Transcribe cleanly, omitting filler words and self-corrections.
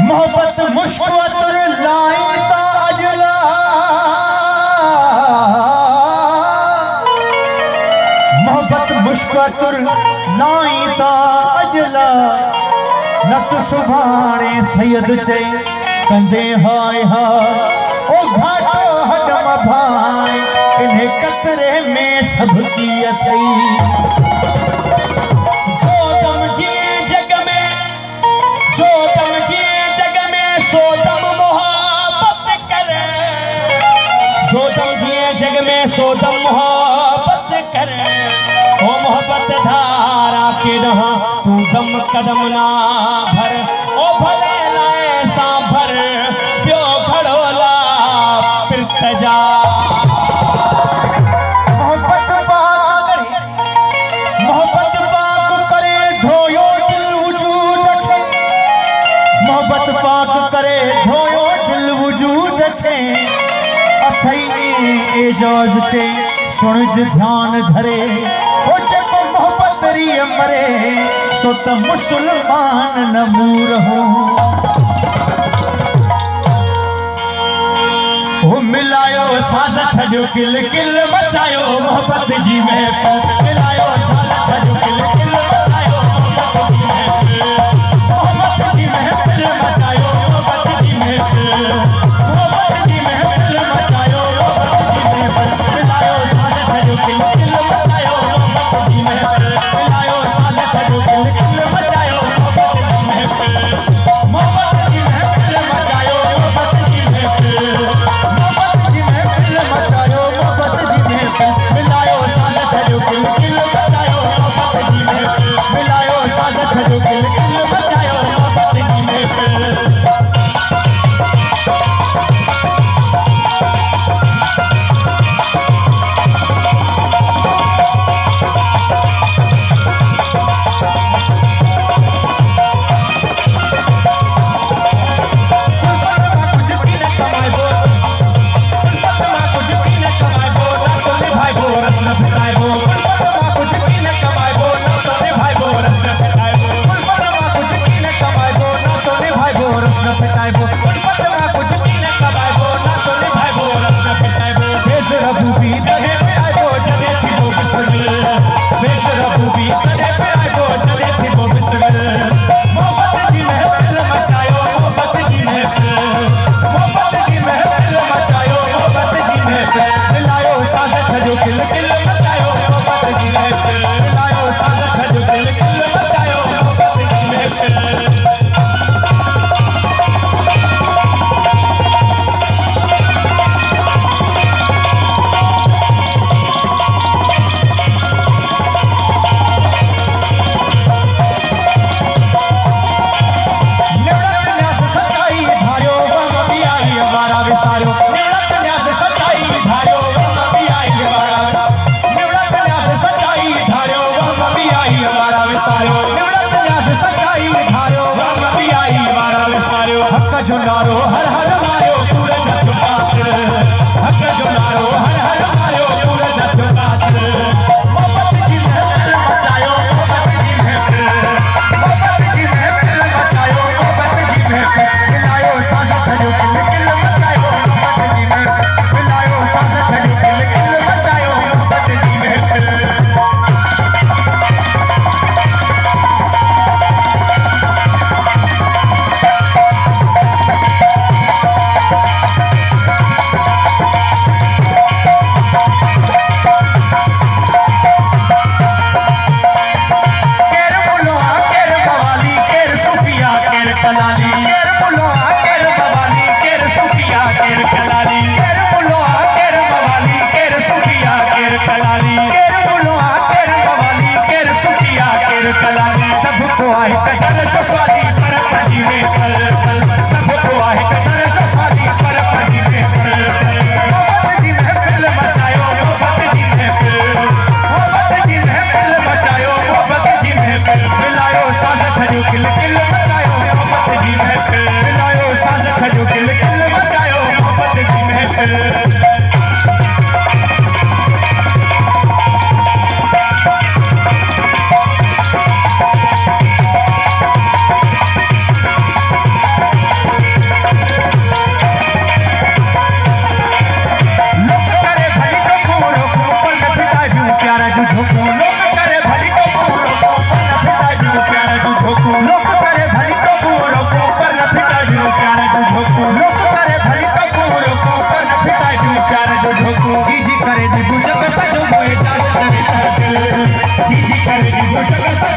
मोहब्बत मुश्किल लाइता अजला मोहब्बत मुश्किल लाइता अजला नत सुभाणे सैयद चे कंदे हाय हाय ओ घाटो हडम भाई इन्हें कतरे में सबकी अथई जो दम जिए जग में सो दम मोहब्बत करे जो दम जिए जग में सो दम मोहब्बत करे ओ मोहब्बत धारा के रहा तू दम कदम ना भर ओ भले लाए सा भर प्यो खड़ोला पिरतजा मोहब्बत पाक करे धोयो दिल वजूद के मोहब्बत पाक करे धोयो दिल वजूद के अथई एजाज चे सुनज ध्यान धरे ओ जब मोहब्बत री मरे सो त मुसलमान नमूर हो ओ मिलायो साज छड़ो किल किल मचायो मोहब्बत जी में मिलायो साज छड़ो किल किल मचायो मोहब्बत जी में मचायो मोहब्बत जी में मचायो मोहब्बत जी में मिलायो साज छड़ो किल किल मचायो मोहब्बत जी में मिलायो साज छड़ो किल किल मचायो मोहब्बत जी में मचायो मोहब्बत जी में मचायो मोहब्बत जी में मिलायो साज छड़ो किल किल मचायो मोहब्बत जी में मिलायो साज छड़ो किल किल मचायो मोहब्बत जी में जो नारो हर हर मारो पूरा जग पात्र हक जो नारो हर हर मारो पूरा जग पात्र मोहब्बत जी में मचायो मोहब्बत जी में मचायो मोहब्बत जी में मिलायो साज छड़ो किल किल मचायो मोहब्बत जी में मिलायो साज छड़ो किल किल मचायो मोहब्बत जी में सबको आए कदर जो स्वादी पर पड़ी में पल सबको आए कदर जो स्वादी पर पड़ी में पल मोहब्बत जी में फिल मचायो मोहब्बत जी में फिल मचायो मोहब्बत जी में मिलायो साज छड़ो किल किल मचायो मोहब्बत जी में मिलायो साज छड़ो किल किल मचायो मोहब्बत जी में कर जग